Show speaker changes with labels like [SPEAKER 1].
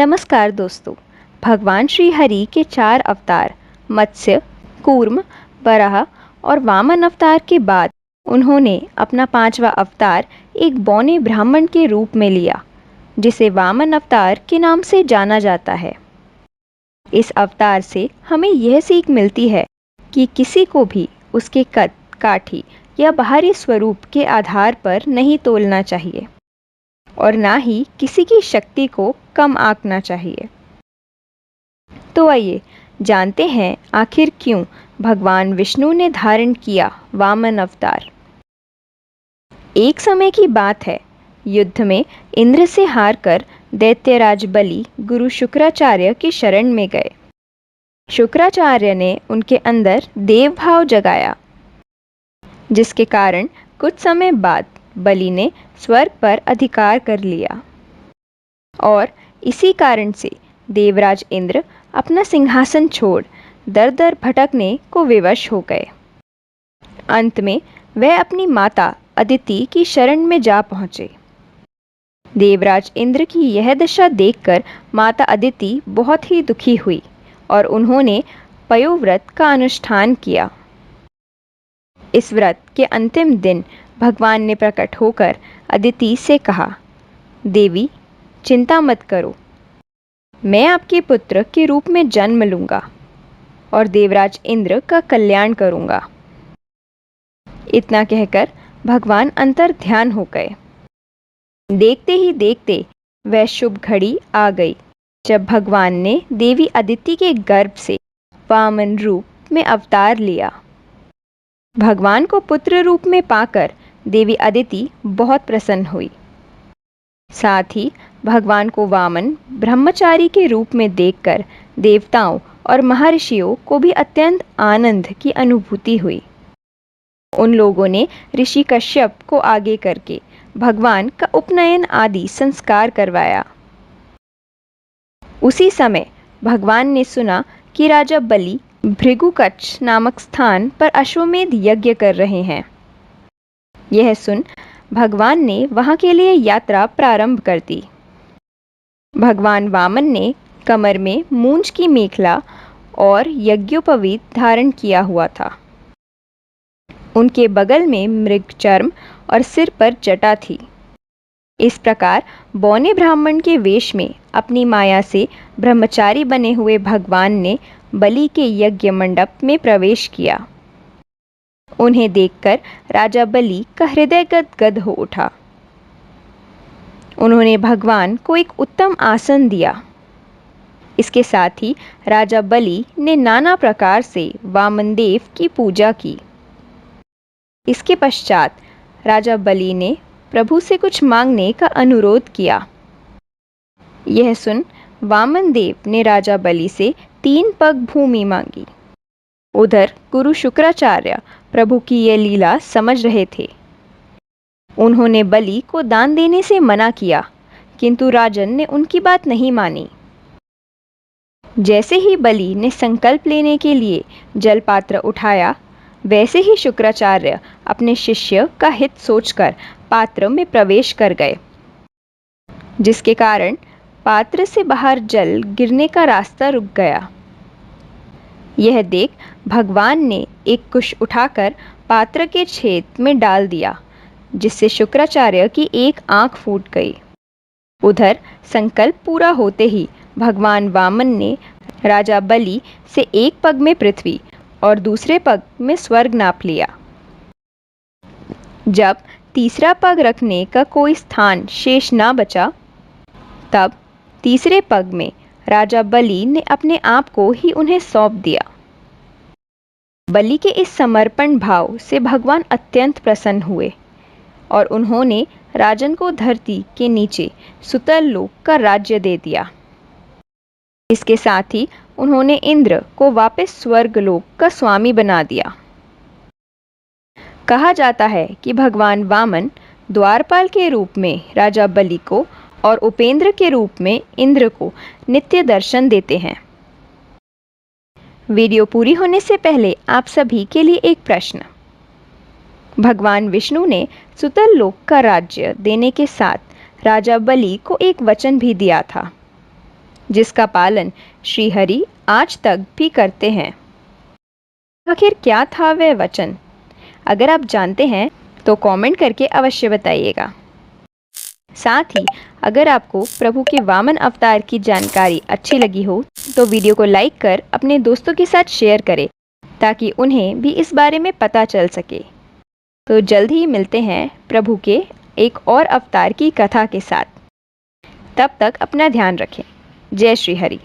[SPEAKER 1] नमस्कार दोस्तों। भगवान श्री हरि के 4 अवतार मत्स्य, कूर्म, वराह और वामन अवतार के बाद उन्होंने अपना 5वां अवतार एक बौने ब्राह्मण के रूप में लिया, जिसे वामन अवतार के नाम से जाना जाता है। इस अवतार से हमें यह सीख मिलती है कि किसी को भी उसके कद, काठी या बाहरी स्वरूप के आधार पर नहीं तोलना चाहिए और ना ही किसी की शक्ति को कम आंकना चाहिए। तो आइए जानते हैं आखिर क्यों भगवान विष्णु ने धारण किया वामन अवतार। एक समय की बात है, युद्ध में इंद्र से हारकर दैत्यराज बलि गुरु शुक्राचार्य की शरण में गए। शुक्राचार्य ने उनके अंदर देव भाव जगाया, जिसके कारण कुछ समय बाद बलि ने स्वर्ग पर अधिकार कर लिया और इसी कारण से देवराज इंद्र अपना सिंहासन छोड़ दर दर भटकने को विवश हो गए। अंत में वह अपनी माता अदिति की शरण में जा पहुंचे। देवराज इंद्र की यह दशा देखकर माता अदिति बहुत ही दुखी हुई और उन्होंने पयोव्रत का अनुष्ठान किया। इस व्रत के अंतिम दिन भगवान ने प्रकट होकर अदिति से कहा, देवी चिंता मत करो, मैं आपके पुत्र के रूप में जन्म लूंगा और देवराज इंद्र का कल्याण करूंगा। इतना कहकर भगवान अंतर ध्यान हो गए। देखते ही देखते वह शुभ घड़ी आ गई जब भगवान ने देवी अदिति के गर्भ से वामन रूप में अवतार लिया। भगवान को पुत्र रूप में पाकर देवी अदिति बहुत प्रसन्न हुई। साथ ही भगवान को वामन ब्रह्मचारी के रूप में देखकर देवताओं और महर्षियों को भी अत्यंत आनंद की अनुभूति हुई। उन लोगों ने ऋषि कश्यप को आगे करके भगवान का उपनयन आदि संस्कार करवाया। उसी समय भगवान ने सुना कि राजा बलि भृगुकच्छ नामक स्थान पर अश्वमेध यज्ञ कर रहे हैं। यह सुन भगवान ने वहां के लिए यात्रा प्रारंभ कर दी। भगवान वामन ने कमर में मूंछ की मेखला और यज्ञोपवीत धारण किया हुआ था। उनके बगल में मृग चर्म और सिर पर जटा थी। इस प्रकार बौने ब्राह्मण के वेश में अपनी माया से ब्रह्मचारी बने हुए भगवान ने बलि के यज्ञ मंडप में प्रवेश किया। उन्हें देखकर राजा बलि का हृदय गदगद हो उठा। उन्होंने भगवान को एक उत्तम आसन दिया। इसके साथ ही राजा बलि ने नाना प्रकार से वामन देव की पूजा की। इसके पश्चात राजा बलि ने प्रभु से कुछ मांगने का अनुरोध किया। यह सुन वामन देव ने राजा बलि से 3 पग भूमि मांगी। उधर गुरु शुक्राचार्य प्रभु की यह लीला समझ रहे थे। उन्होंने बलि को दान देने से मना किया, किंतु राजन ने उनकी बात नहीं मानी। जैसे ही बलि ने संकल्प लेने के लिए जलपात्र उठाया, वैसे ही शुक्राचार्य अपने शिष्य का हित सोचकर पात्र में प्रवेश कर गए, जिसके कारण पात्र से बाहर जल गिरने का रास्ता रुक गया। यह देख भगवान ने एक कुश उठाकर पात्र के छेद में डाल दिया, जिससे शुक्राचार्य की एक आंख फूट गई। उधर संकल्प पूरा होते ही भगवान वामन ने राजा बलि से एक पग में पृथ्वी और दूसरे पग में स्वर्ग नाप लिया। जब तीसरा पग रखने का कोई स्थान शेष ना बचा, तब तीसरे पग में राजा बलि ने अपने आप को ही उन्हें सौंप दिया। बलि के इस समर्पण भाव से भगवान अत्यंत प्रसन्न हुए और उन्होंने राजन को धरती के नीचे सुतल लोक का राज्य दे दिया। इसके साथ ही उन्होंने इंद्र को वापस स्वर्ग लोक का स्वामी बना दिया। कहा जाता है कि भगवान वामन द्वारपाल के रूप में राजा बलि को और उपेंद्र के रूप में इंद्र को नित्य दर्शन देते हैं। वीडियो पूरी होने से पहले आप सभी के लिए एक प्रश्न। भगवान विष्णु ने सुतल लोक का राज्य देने के साथ राजा बलि को एक वचन भी दिया था। जिसका पालन श्री हरि आज तक भी करते हैं। आखिर क्या था वह वचन? अगर आप जानते हैं तो कमेंट करके अवश्य बताइएगा। साथ ही अगर आपको प्रभु के वामन अवतार की जानकारी अच्छी लगी हो तो वीडियो को लाइक कर अपने दोस्तों के साथ शेयर करें ताकि उन्हें भी इस बारे में पता चल सके। तो जल्द ही मिलते हैं प्रभु के एक और अवतार की कथा के साथ। तब तक अपना ध्यान रखें। जय श्री हरि।